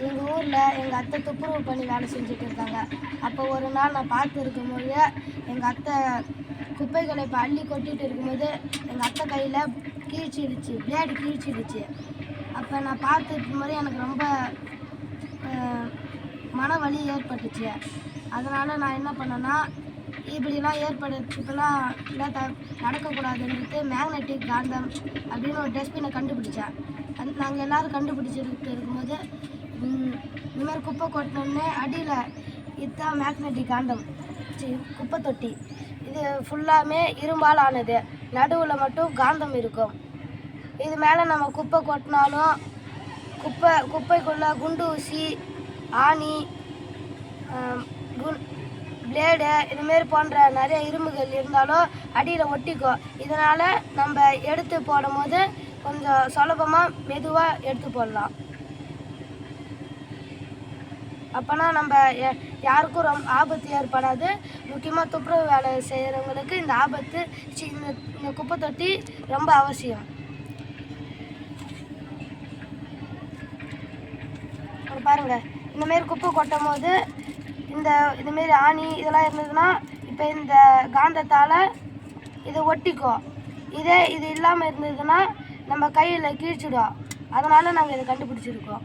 எங்கள் ஊரில் எங்கள் அத்தை துப்புரவு பண்ணி வேலை செஞ்சுட்டு இருக்காங்க. அப்போ ஒரு நாள் நான் பார்த்து இருக்கும்போது எங்கள் அத்தை குப்பைகளை இப்போ அள்ளி கொட்டிகிட்டு இருக்கும்போது எங்கள் அத்தை கையில் கிழிச்சிடுச்சு, பிளேடு கிழிச்சிடுச்சு. அப்போ நான் பார்த்து இருக்கும்போது எனக்கு ரொம்ப மன வலி ஏற்பட்டுச்சு. அதனால் நான் என்ன பண்ணேன்னா, இப்படிலாம் இப்படிலாம் நடக்கக்கூடாதுன்ட்டு மேக்னெட்டிக் காந்தம் அப்படின்னு ஒரு டஸ்ட்பினை கண்டுபிடிச்சேன். நாங்கள் எல்லோரும் கண்டுபிடிச்சிட்டு இருக்கும்போது இந்தமாதிரி குப்பை கொட்டினோடனே அடியில் இதுதான் மேக்னெட்டிக் காந்தம் குப்பை தொட்டி. இது ஃபுல்லாமே இரும்பால் ஆனது, நடுவில் மட்டும் காந்தம் இருக்கும். இது மேலே நம்ம குப்பை கொட்டினாலும் குப்பைக்குள்ளே குண்டு ஊசி, ஆணி, பிளேடு இதுமாரி போன்ற நிறைய இரும்புகள் இருந்தாலும் அடியில் ஒட்டிக்கும். இதனால் நம்ம எடுத்து போடும்போது கொஞ்சம் சுலபமாக மெதுவாக எடுத்து போடலாம். அப்போனா நம்ம யாருக்கும் ரொம்ப ஆபத்து ஏற்படாது. முக்கியமாக துப்புரவு வேலை செய்கிறவங்களுக்கு இந்த ஆபத்து இந்த குப்பை தொட்டி ரொம்ப அவசியம். பாருங்கள், இந்தமாரி குப்பை கொட்டும் போது இதுமாரி ஆணி இதெல்லாம் இருந்ததுன்னா இப்போ இந்த காந்தத்தால் இதை ஒட்டிக்கும். இது இல்லாமல் இருந்ததுன்னா நம்ம கையில் கிழிச்சிடும். அதனால் நாங்கள் இதை கண்டுபிடிச்சிருக்கோம்.